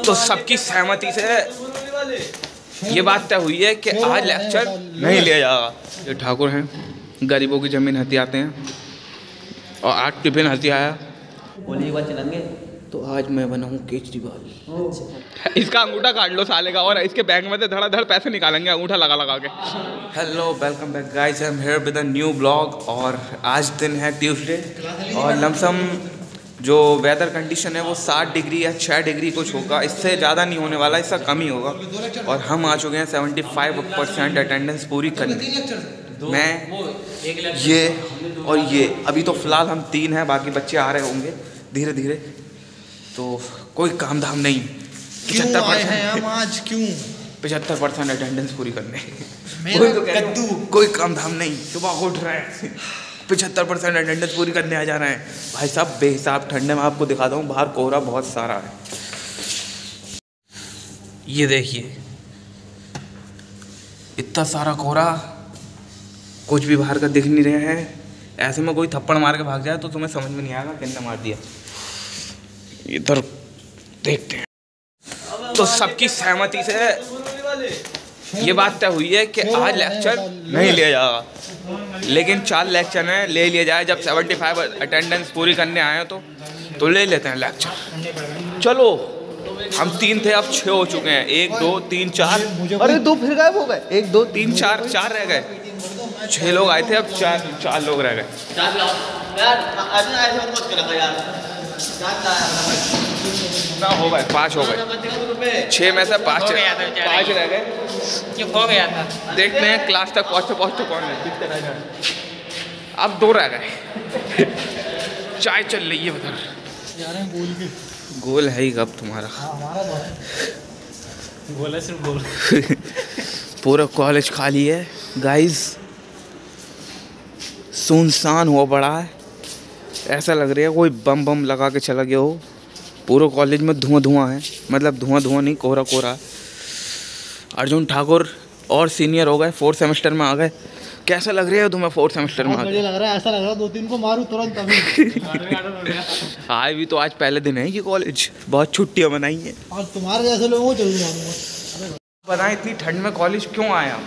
तो सबकी सहमति से ये बात तय हुई है कि आज लेक्चर नहीं लिया जाएगा। ये ठाकुर हैं, गरीबों की ज़मीन हथियाते हैं और आज टिफिन हथियाया। चलेंगे तो आज मैं बना हूँ केजरीवाल। इसका अंगूठा काट लो साले का और इसके बैंक में से धड़ाधड़ पैसे निकालेंगे अंगूठा लगा लगा के। Hello welcome back guys, I am here with a new blog. और आज दिन है ट्यूसडे और लमसम जो वेदर कंडीशन है वो 7 डिग्री या 6 डिग्री कुछ होगा, इससे ज़्यादा नहीं होने वाला, इससे कम ही होगा। और हम आ चुके हैं 75% अटेंडेंस पूरी करने। मैं ये और ये अभी तो फ़िलहाल हम 3 हैं, बाकी बच्चे आ रहे होंगे धीरे धीरे। तो कोई काम धाम नहीं, 75% अटेंडेंस पूरी करने। कोई काम धाम नहीं, सुबह उठ रहे हैं 75% अटेंडेंस पूरी करने आ जा रहे हैं। भाई साहब बेहिसाब ठंडे में आपको दिखाता हूँ, बाहर कोहरा बहुत सारा है। ये देखिए इतना सारा कोहरा, कुछ भी बाहर का दिख नहीं रहे हैं। ऐसे में कोई थप्पड़ मार के भाग जाए तो तुम्हें समझ में नहीं आएगा किसने मार दिया। इधर देखते हैं। तो सबकी सहमति से ये बात तय हुई है कि आज लेक्चर नहीं लिया जाएगा, लेकिन 4 लेक्चर हैं, ले लिया जाए। जब 75 अटेंडेंस पूरी करने आए तो ले लेते हैं लेक्चर। चलो हम 3 थे, अब 6 हो चुके हैं। 1 2 3 4, अरे 2 फिर गायब हो गए। 1 2 3 4 रह गए। 6 लोग आए थे, अब 4 लोग रह गए। ना हो गए 5 हो गए, 6 में से 5 रह गए। हो गया था। देखते हैं क्लास तक पहुँचते कौन है। अब 2 रह गए। चाय चल रही है उधर। गोल है ही कब तुम्हारा? गोल है, सिर्फ गोल। पूरा कॉलेज खाली है गाइस, सुनसान हुआ पड़ा है। ऐसा लग रहा है कोई बम लगा के चला गया हो। पूरे कॉलेज में धुआं है, मतलब धुआं नहीं, कोहरा कोहरा। अर्जुन ठाकुर और सीनियर हो गए, 4th सेमेस्टर में आ गए। कैसा लग रहा है तुम्हें 4th सेमेस्टर में? बढ़िया लग रहा है, ऐसा लग रहा है 2-3 को मारूं तुरंत अभी। आए भी तो आज पहले दिन है ये कॉलेज, बहुत छुट्टियां बनाई हैं। और तुम्हारे जैसे लोगों को जरूर मारूंगा। बताएं इतनी ठंड में कॉलेज क्यों आया?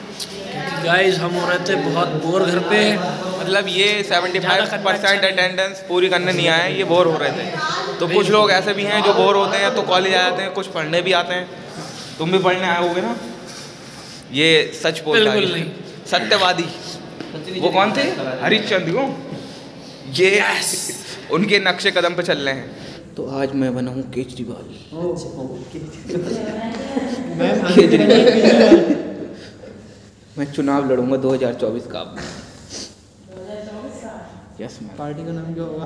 गाइस हम हो रहे थे बहुत बोर घर पे। मतलब ये 75% अटेंडेंस पूरी करने नहीं आए, ये बोर हो रहे थे। तो कुछ लोग ऐसे भी हैं जो बोर होते हैं तो कॉलेज आ जाते हैं, कुछ पढ़ने भी आते हैं। तुम भी पढ़ने आए होगे ना? ये सच बोलता है, नहीं सत्यवादी। वो कौन थे? हरिश्चंद्र को। ये उनके नक्शे कदम पे चल रहे हैं। तो आज मैं बना हूँ केजरीवाल। मैं चुनाव लड़ूंगा 2024 का। यस। पार्टी का नाम क्या होगा?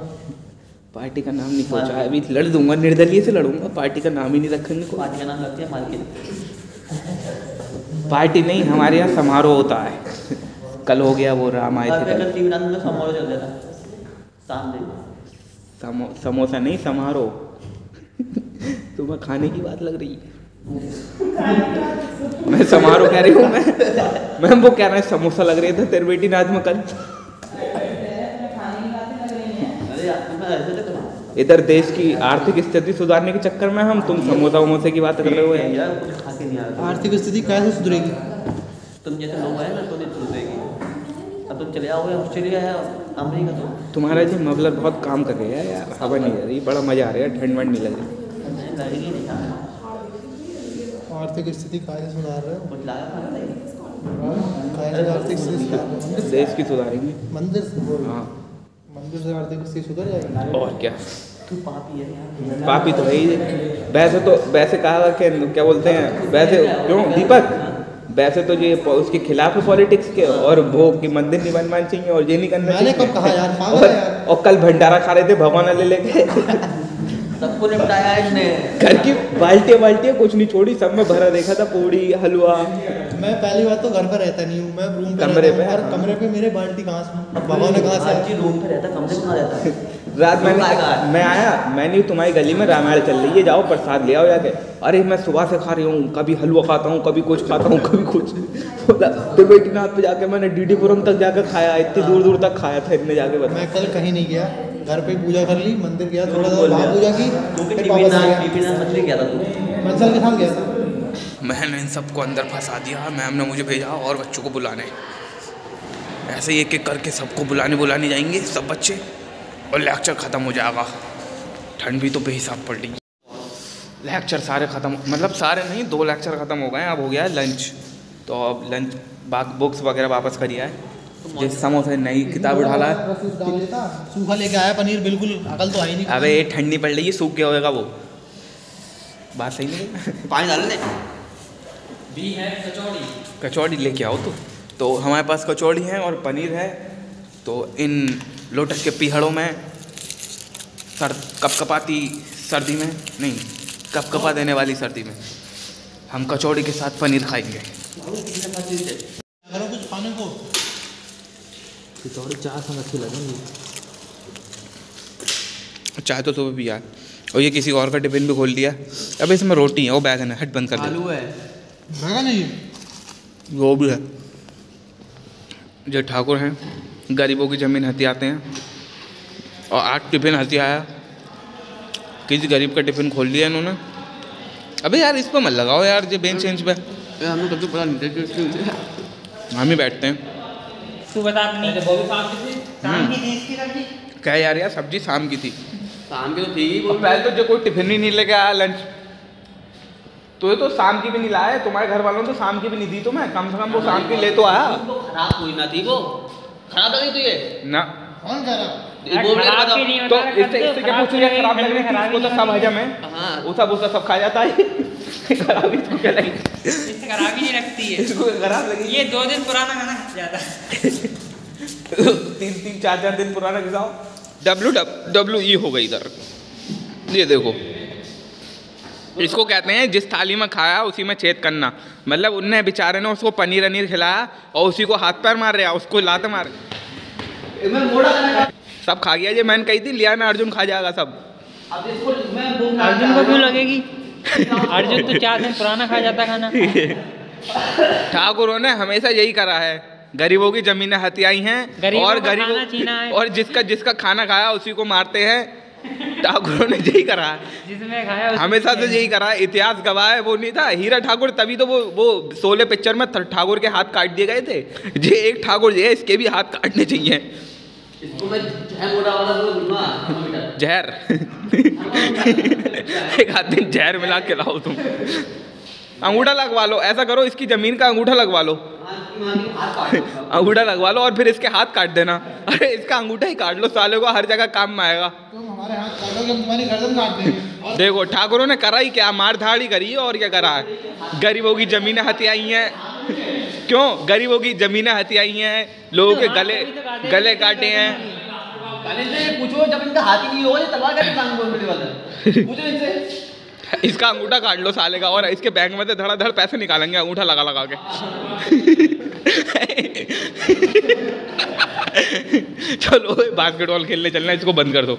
पार्टी का नाम नहीं सोचा है अभी, लड़ दूंगा, निर्दलीय से लड़ूंगा। पार्टी का नाम ही नहीं रखेंगे। पार्टी का नाम रखते हैं मार्केट। पार्टी नहीं, हमारे यहाँ समारोह होता है। कल हो गया, वो राम आए थे कल। समारोह चल रहा था। समोसा नहीं, समारोह। तुम्हें खाने की बात लग रही है? मैं समारोह कह रही हूँ। मैं वो कह रहा है समोसा लग रहे थे तेरे बेटी नाच में कल। इधर देश की आर्थिक स्थिति सुधारने के चक्कर में तुम समोसा वमोसे की बात कर रहे हो यार। आर्थिक स्थिति कैसे सुधरेगी? तुम जैसे लोग आए ना तो नहीं सुधरेगी। अब तुम चले आओगे ऑस्ट्रेलिया है अमेरिका, तो तुम्हारा जी मफलर बहुत काम कर रही है यार, हवा नहीं आ रही, बड़ा मजा आ रहा है, ठंड वंड नहीं लग रही। आर्थिक स्थिति कैसे सुधार रहे हो? आर्थिक स्थिति देश की सुधारेंगे। मंदिर से? हाँ, मंदिर से आर्थिक स्थिति सुधर जाएगी। और क्या? तू पापी है। पापी तो है ही। वैसे कहा कि क्या बोलते हैं, वैसे क्यों दीपक, वैसे तो ये उसके खिलाफ है पॉलिटिक्स के, और वो कि मंदिर नहीं बनवाना चाहिए और ये नहीं करना चाहिए। मैंने कब कहा यार, पागल है यार। और कल भंडारा खा रहे थे भगवान ले लेके। सबको निपटाया इसने। घर की बाल्टियाँ कुछ नहीं छोड़ी, सब में भरा देखा था, पूड़ी हलवा। मैं पहली बात तो घर पर रहता नहीं हूँ, मैं रूम पे कमरे पे। और कमरे पे मेरे बाल्टी कहाँ से, भगवान ने कहाँ से? रूम पे रहता, कमरे में रहता है। रात मैं आया, मैंने तुम्हारी गली में रामायण चल रही है, जाओ प्रसाद ले आओ जाके। अरे मैं सुबह से खा रही हूँ, कभी हलवा खाता हूँ, कभी कुछ खाता हूँ, कभी कुछ। तो बेटी नाथ पे जाके मैंने डीडी पुरम तक जाकर खाया, इतनी दूर तक खाया था इतने जाके। मैं कल कहीं नहीं गया, घर पे पूजा कर ली, मंदिर गया, थोड़ा सा वहाँ पूजा की, फिर वापस आ गया। मंदिर गया था तू? मंसल के साथ गया था। मैंने इन सबको अंदर फंसा दिया। मैम ने मुझे भेजा और बच्चों को बुलाने। ऐसे ही एक एक करके सबको बुलाने जाएंगे सब बच्चे, और लेक्चर ख़त्म हो जाएगा। ठंड भी तो बेहिसाब पड़ रही। लेक्चर सारे ख़त्म, मतलब सारे नहीं, 2 लेक्चर ख़त्म हो गए। अब हो गया है लंच। तो अब लंच बुक्स वगैरह वापस करिए है। जिस समोसे नई किताब उठाला है, सूखा लेके आया पनीर, बिल्कुल अकल तो आई नहीं। अबे ये ठंडी पड़ रही है, सूख गया होगा वो। बात सही नहीं। पानी डालने भी है कचौड़ी लेके आओ तो हमारे पास कचौड़ी है और पनीर है। तो इन लोटस के पीहड़ों में कपकपाती सर्दी में नहीं, कपकपा देने वाली सर्दी में हम कचौड़ी के साथ पनीर खाएंगे। अगर कुछ खाने को कचौड़ी चाय संग अच्छी लगेंगी। चाय तो सुबह पिया, और ये किसी और का टिफिन भी खोल दिया। अब इसमें रोटी है, वो बैगन है, हट बंद कर दे। आलू है, बैगन नहीं, वो भी है। जो ठाकुर हैं, गरीबों की ज़मीन हथियाते हैं, और 8 टिफिन हथियाया। किसी गरीब का टिफिन खोल लिया इन्होंने। अबे यार इस पर मत लगाओ यार, जो बेंच वेंच पे हमें कभी पता नहीं। हम ही बैठते हैं। तू बता अपनी शाम की थी इसकी सब्जी। क्या यार सब्जी शाम की थी। शाम के तो थी ही। पहले तो जो कोई टिफिन ही नहीं लेके आया लंच, तो ये तो शाम की भी नहीं लाया। तुम्हारे घर वालों ने तो शाम की भी नहीं दी तुम्हें, कम से कम वो शाम की ले तो आया। खराब हुई ना थी वो, खराब लगी तुझे ना। कौन कह रहा? तो इससे क्या पूछ लिया? खराब लगने की तो सब हजम है। हाँ वो सब खा जाता है। खराबी तो क्या लगी? इससे खराबी नहीं लगती है, इसको खराब लगी। ये 2 दिन पुराना खाना ज्यादा 3 4 दिन पुराना खिलाओ। WWE हो गई इधर। ये देखो, इसको कहते हैं जिस थाली में खाया उसी में छेद करना। मतलब उनने बेचारे ने उसको पनीर अनीर खिलाया और उसी को हाथ पैर मार रहा, उसको लात मार सब खा गया। ये मैंने कही थी लिया ना, अर्जुन खा जाएगा सब। अर्जुन को क्यों लगेगी? अर्जुन तो 4 दिन पुराना खा जाता खाना। ठाकुरों ने हमेशा यही करा है, गरीबों की जमीनें हथियाई हैं और गरीबों और जिसका खाना खाया उसी को मारते हैं। ठाकुरों ने यही करा है, जिसमें खाया हमेशा से यही करा है। इतिहास गवाह है। वो नहीं था हीरा ठाकुर, तभी तो वो शोले पिक्चर में ठाकुर के हाथ काट दिए गए थे। ये एक ठाकुर है, इसके भी हाथ काटने चाहिए। इसको मैं जहर एक आध दिन जहर मिला के लाओ तुम। अंगूठा लगवा लो, ऐसा करो इसकी जमीन का अंगूठा लगवा लो। अंगूठा लगवा लो और फिर इसके हाथ काट देना। अरे इसका अंगूठा ही काट लो, साले को हर जगह काम में आएगा। तुम हमारे हाथ काटोगे, हम तुम्हारी गर्दन काट देंगे। देखो ठाकुरों ने करा ही क्या, मार धाड़ ही करी है और क्या करा है। गरीबों की जमीनें हथियाई हैं। क्यों? गरीबों की जमीनें हथियाई हैं, लोगों के गले काटे हैं। पूछो जब इनका हाथ ही नहीं होगा तलवार कैसे टांग बोलने वाला है? पूछो इनसे। इसका अंगूठा काट लो साले का, और इसके बैंक में से धड़ाधड़ पैसे निकालेंगे अंगूठा लगा लगा के। चलो बास्केटबॉल खेलने चलना, इसको बंद कर दो।